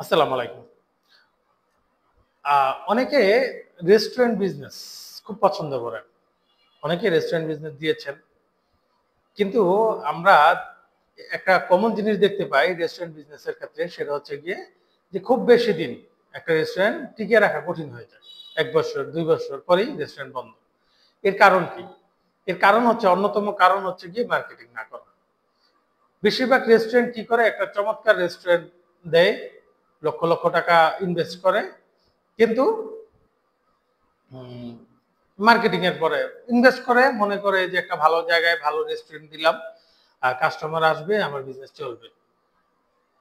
আসসালামু আলাইকুম। অনেকে রেস্টুরেন্ট বিজনেস খুব পছন্দ করেন। অনেকে রেস্টুরেন্ট বিজনেস দিয়েছেন। কিন্তু আমরা একটা কমন জিনিস দেখতে পাই রেস্টুরেন্ট বিজনেসের ক্ষেত্রে, সেটা হচ্ছে গিয়ে যে খুব বেশি দিন একটা রেস্টুরেন্ট টিকিয়ে রাখা কঠিন হয়ে যায়। ১ বছর ২ বছর পরেই রেস্টুরেন্ট বন্ধ। এর কারণ কি? এর কারণ হচ্ছে, অন্যতম কারণ হচ্ছে গিয়ে মার্কেটিং না করা। বেশিরভাগ রেস্টুরেন্ট কি করে, একটা চমৎকার রেস্টুরেন্ট দেয়, লক্ষ লক্ষ টাকা ইনভেস্ট করে, কিন্তু মার্কেটিং এর পরে ইনভেস্ট করে মনে করে যে একটা ভালো জায়গায় ভালো রেস্টুরেন্ট দিলাম, কাস্টমার আসবে, আমার বিজনেস চলবে।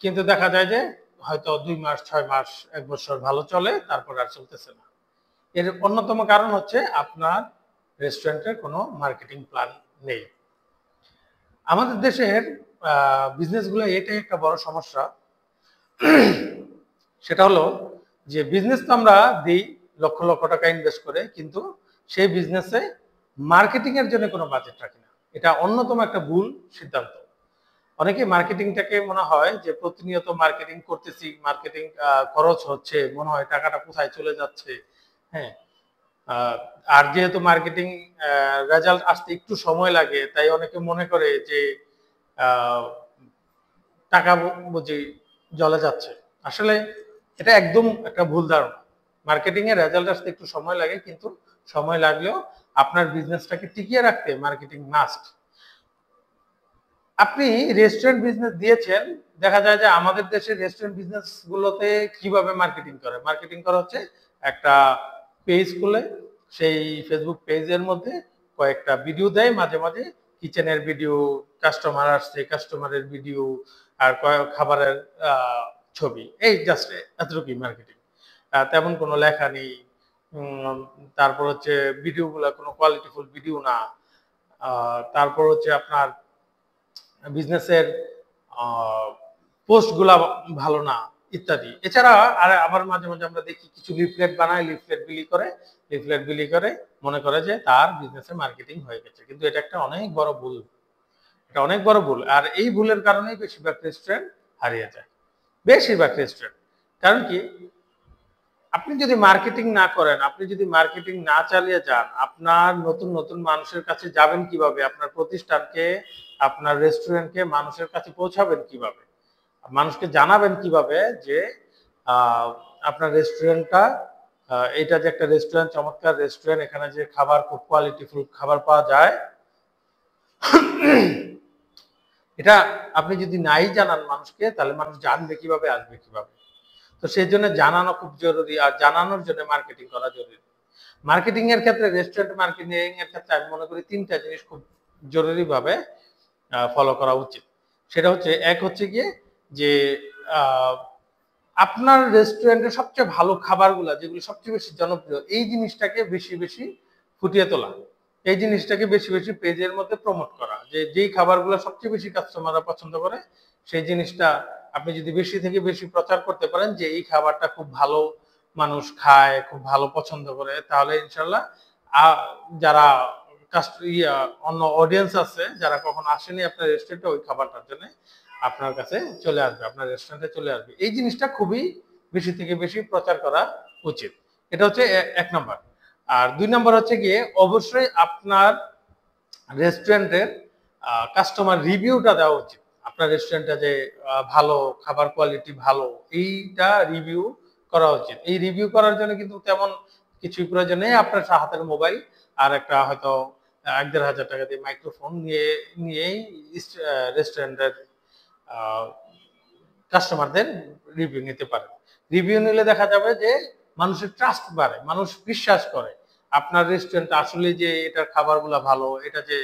কিন্তু দেখা যায় যে হয়তো ২ মাস ৬ মাস ১ বছর ভালো চলে, তারপর আর চলতেছে না। এর অন্যতম কারণ হচ্ছে আপনার রেস্টুরেন্টের কোনো মার্কেটিং প্ল্যান নেই। আমাদের দেশের বিজনেস গুলো এটাই একটা বড় সমস্যা। সেটা হলো যে বিজনেস তো আমরা দিই লক্ষ লক্ষ টাকা ইনভেস্ট করে, কিন্তু সেই বিজনেসে মার্কেটিং এর জন্য কোনো বাজেট রাখি না। এটা অন্যতম একটা ভুল সিদ্ধান্ত। অনেকে মার্কেটিংটাকে মনে হয় যে প্রতিনিয়ত মার্কেটিং করতেছি, মার্কেটিং খরচ হচ্ছে, মনে হয় টাকাটা কোথায় চলে যাচ্ছে। হ্যাঁ, আর যেহেতু মার্কেটিং রেজাল্ট আসতে একটু সময় লাগে, তাই অনেকে মনে করে যে আহ, টাকা বুঝি জলে যাচ্ছে। আসলে এটা একদম একটা ভুল ধারণা। মার্কেটিং এর রেজাল্ট আসতে একটু সময় লাগে, কিন্তু সময় লাগলেও আপনার বিজনেসটাকে টিকিয়ে রাখতে মার্কেটিং মাস্ট। আপনি রেস্টুরেন্ট বিজনেস দিয়েছেন, দেখা যায় যে আমাদের দেশের রেস্টুরেন্ট বিজনেস গুলোতে কিভাবে মার্কেটিং করে, মার্কেটিং করা হচ্ছে একটা পেজ খুলে সেই ফেসবুক পেজের মধ্যে কয়েকটা ভিডিও দেয়, মাঝে মাঝে কিচেনের ভিডিও, কাস্টমার আসছে কাস্টমারের ভিডিও, আর কয়েক খাবারের ছবি, এই জাস্ট এতটুকুই মার্কেটিং। তেমন কোনো লেখা নেই। তারপর হচ্ছে ভিডিওগুলো কোনো কোয়ালিটিফুল ভিডিও না। তারপর হচ্ছে আপনার বিজনেসের পোস্টগুলা ভালো না, ইত্যাদি। এছাড়া আর আবার মাঝে মাঝে আমরা দেখি কিছু লিফলেট বানায়, লিফলেট বিলি করে মনে করে যে তার বিজনেসে মার্কেটিং হয়ে গেছে, কিন্তু এটা একটা অনেক বড় ভুল। এটা অনেক বড় ভুল, আর এই ভুলের কারণেই বেশিরভাগ রেস্টুরেন্ট হারিয়ে যায়। বেশিরভাগ রেস্টুরেন্ট, কারণ কি, আপনি যদি মার্কেটিং না করেন, আপনি যদি মার্কেটিং না চালিয়ে যান, আপনার নতুন নতুন মানুষের কাছে যাবেন কিভাবে, আপনার প্রতিষ্ঠানকে, আপনার রেস্টুরেন্টকে মানুষের কাছে পৌঁছাবেন কিভাবে, মানুষকে জানাবেন কিভাবে যে আপনার রেস্টুরেন্টটা, এটা যে একটা রেস্টুরেন্ট, চমৎকার রেস্টুরেন্ট, এখানে যে খাবার খুব কোয়ালিটিফুল খাবার পাওয়া যায়, এটা আপনি যদি নাই জানান মানুষকে, তাহলে মানুষ জানবে কিভাবে, আসবে কিভাবে? তো সেই জন্য জানানো খুব জরুরি, আর জানানোর জন্য মার্কেটিং করা জরুরি। মার্কেটিং এর ক্ষেত্রে, রেস্টুরেন্ট মার্কেটিং এর ক্ষেত্রে আমি মনে করি ৩টা জিনিস খুব জরুরি ভাবে ফলো করা উচিত। সেটা হচ্ছে, এক হচ্ছে গিয়ে যে আহ, আপনার রেস্টুরেন্টের সবচেয়ে ভালো খাবারগুলা, যেগুলো সবচেয়ে বেশি জনপ্রিয়, এই জিনিসটাকে বেশি বেশি ফুটিয়ে তোলা। এই জিনিসটাকে বেশি বেশি পেজের মধ্যে প্রমোট করা, যে যেই খাবারগুলো সবচেয়ে বেশি কাস্টমাররা পছন্দ করে, সেই জিনিসটা আপনি যদি বেশি থেকে বেশি প্রচার করতে পারেন যে এই খাবারটা খুব ভালো, মানুষ খায়, খুব ভালো পছন্দ করে, তাহলে ইনশাল্লাহ যারা অন্য অডিয়েন্স আছে, যারা কখনো আসেনি আপনার রেস্টুরেন্টে ওই খাবারটার জন্য, আপনার কাছে চলে আসবে, আপনার রেস্টুরেন্টে চলে আসবে। এই জিনিসটা খুবই বেশি থেকে বেশি প্রচার করা উচিত। এটা হচ্ছে ১ নম্বর। আর ২ নম্বর হচ্ছে গিয়ে, অবশ্যই আপনার রেস্টুরেন্টের কাস্টমার রিভিউটা দেওয়া উচিত। আপনার রেস্টুরেন্টটা যে ভালো, খাবার কোয়ালিটি ভালো, এইটা রিভিউ করা উচিত। এই রিভিউ করার জন্য কিন্তু তেমন কিছুই প্রয়োজন নেই। আপনার হাতের মোবাইল আর একটা হয়তো ১-১.৫ হাজার টাকা দিয়ে মাইক্রোফোন নিয়েই রেস্টুরেন্টের কাস্টমারদের রিভিউ নিতে পারেন। রিভিউ নিলে দেখা যাবে যে মানুষের ট্রাস্ট বাড়ে, মানুষ বিশ্বাস করে আপনার রেস্টুরেন্ট আসলে যে এটার খাবারগুলো ভালো, এটা যে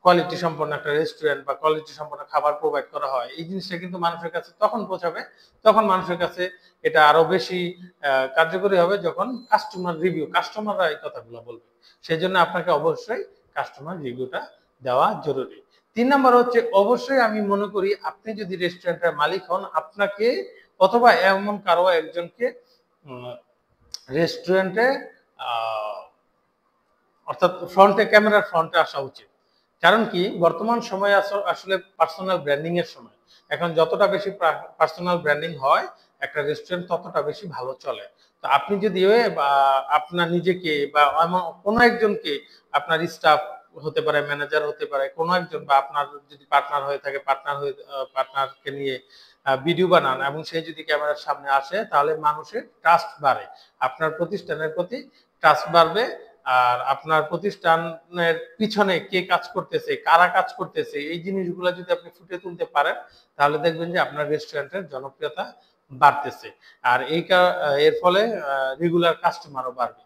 কোয়ালিটি সম্পন্ন একটা রেস্টুরেন্ট বা কোয়ালিটি সম্পন্ন খাবার প্রোভাইড করা হয়, এই জিনিসটা কিন্তু মানুষের কাছে তখন পৌঁছাবে, তখন মানুষের কাছে এটা আরো বেশি কার্যকরী হবে, যখন কাস্টমাররা এই কথাগুলো বলবে। সেই জন্য আপনাকে অবশ্যই কাস্টমার রিভিউটা দেওয়া জরুরি। ৩ নম্বর হচ্ছে, অবশ্যই আমি মনে করি আপনি যদি রেস্টুরেন্টের মালিক হন, আপনাকে অথবা এমন কারো একজনকে রেস্টুরেন্টে অর্থাৎ ক্যামেরার ফ্রন্টে আসা উচিত। কারণ কি বর্তমান সময়ে আসলে পার্সোনাল ব্র্যান্ডিং এর সময়। এখন যতটা বেশি পার্সোনাল ব্র্যান্ডিং হয় একটা রেস্টুরেন্ট ততটা বেশি ভালো চলে। তো আপনি যদি আপনার নিজেকে বা কোনো একজনকে, আপনার স্টাফ হতে পারে, ম্যানেজার হতে পারে, কোনো একজন, বা আপনার যদি পার্টনার হয়ে থাকে পার্টনারকে নিয়ে ভিডিও বানান এবং সে যদি ক্যামেরার সামনে আসে, তাহলে মানুষের ট্রাস্ট বাড়ে, আপনার প্রতিষ্ঠানের প্রতি ট্রাস্ট বাড়বে। আর আপনার প্রতিষ্ঠানের পিছনে কে কাজ করতেছে, কারা কাজ করতেছে, এই জিনিসগুলো যদি আপনি ফুটিয়ে তুলতে পারেন, তাহলে দেখবেন যে আপনার রেস্টুরেন্টের জনপ্রিয়তা বাড়তেছে। আর এর ফলে রেগুলার কাস্টমারও বাড়বে।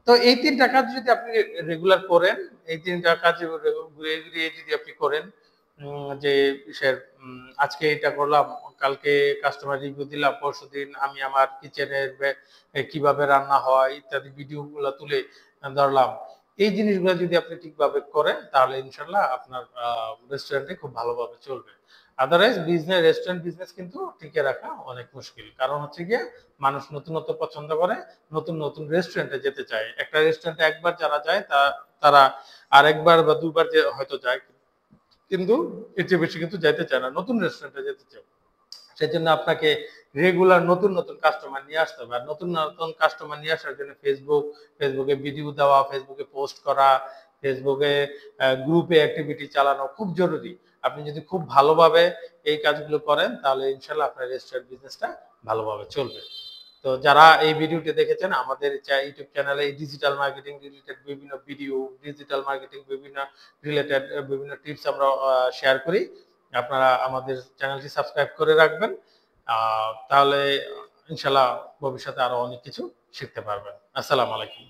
তো এই ৩ টা কাজ যদি আপনি রেগুলার করেন, এই ৩ টা কাজ ঘুরিয়ে ঘুরিয়ে যদি আপনি করেন, যে ইসের আজকে এটা করলাম, কালকে কাস্টমার রিভিউ দিলাম, পরশুদিন আমি আমার কিচেনের কিভাবে রান্না হয় ইত্যাদি ভিডিওগুলো তুলে ধরলাম। এই জিনিসগুলো যদি আপনি ঠিকভাবে করেন, তাহলে ইনশাল্লাহ আপনার রেস্টুরেন্টে খুব ভালোভাবে চলবে। আদারওয়াইজ রেস্টুরেন্ট বিজনেস কিন্তু টিকে রাখা অনেক মুশকিল। কারণ হচ্ছে গিয়ে মানুষ নতুনত্ব পছন্দ করে, নতুন নতুন রেস্টুরেন্টে যেতে চায়। একটা রেস্টুরেন্টে একবার যারা যায় তারা আরেকবার বা দুবার হয়তো যায়, কিন্তু এর চেয়ে বেশি কিন্তু যাইতে চায় না, নতুন রেস্টুরেন্টে যেতে চায়। সেজন্য আপনাকে রেগুলার নতুন নতুন কাস্টমার নিয়ে আসতে হবে। আর নতুন নতুন কাস্টমার নিয়ে আসার জন্য ফেসবুকে ভিডিও দেওয়া, ফেসবুকে পোস্ট করা, ফেসবুকে গ্রুপে অ্যাক্টিভিটি চালানো খুব জরুরি। আপনি যদি খুব ভালোভাবে এই কাজগুলো করেন, তাহলে ইনশাল্লাহ আপনার রেস্টুরেন্ট বিজনেসটা ভালোভাবে চলবে। তো যারা এই ভিডিওটি দেখেছেন, আমাদের ইউটিউব চ্যানেলে ডিজিটাল মার্কেটিং রিলেটেড বিভিন্ন ভিডিও, ডিজিটাল মার্কেটিং বিভিন্ন টিপস আমরা শেয়ার করি। আপনারা আমাদের চ্যানেলটি সাবস্ক্রাইব করে রাখবেন, তাহলে ইনশাল্লাহ ভবিষ্যতে আরো অনেক কিছু শিখতে পারবেন। আসসালামু আলাইকুম।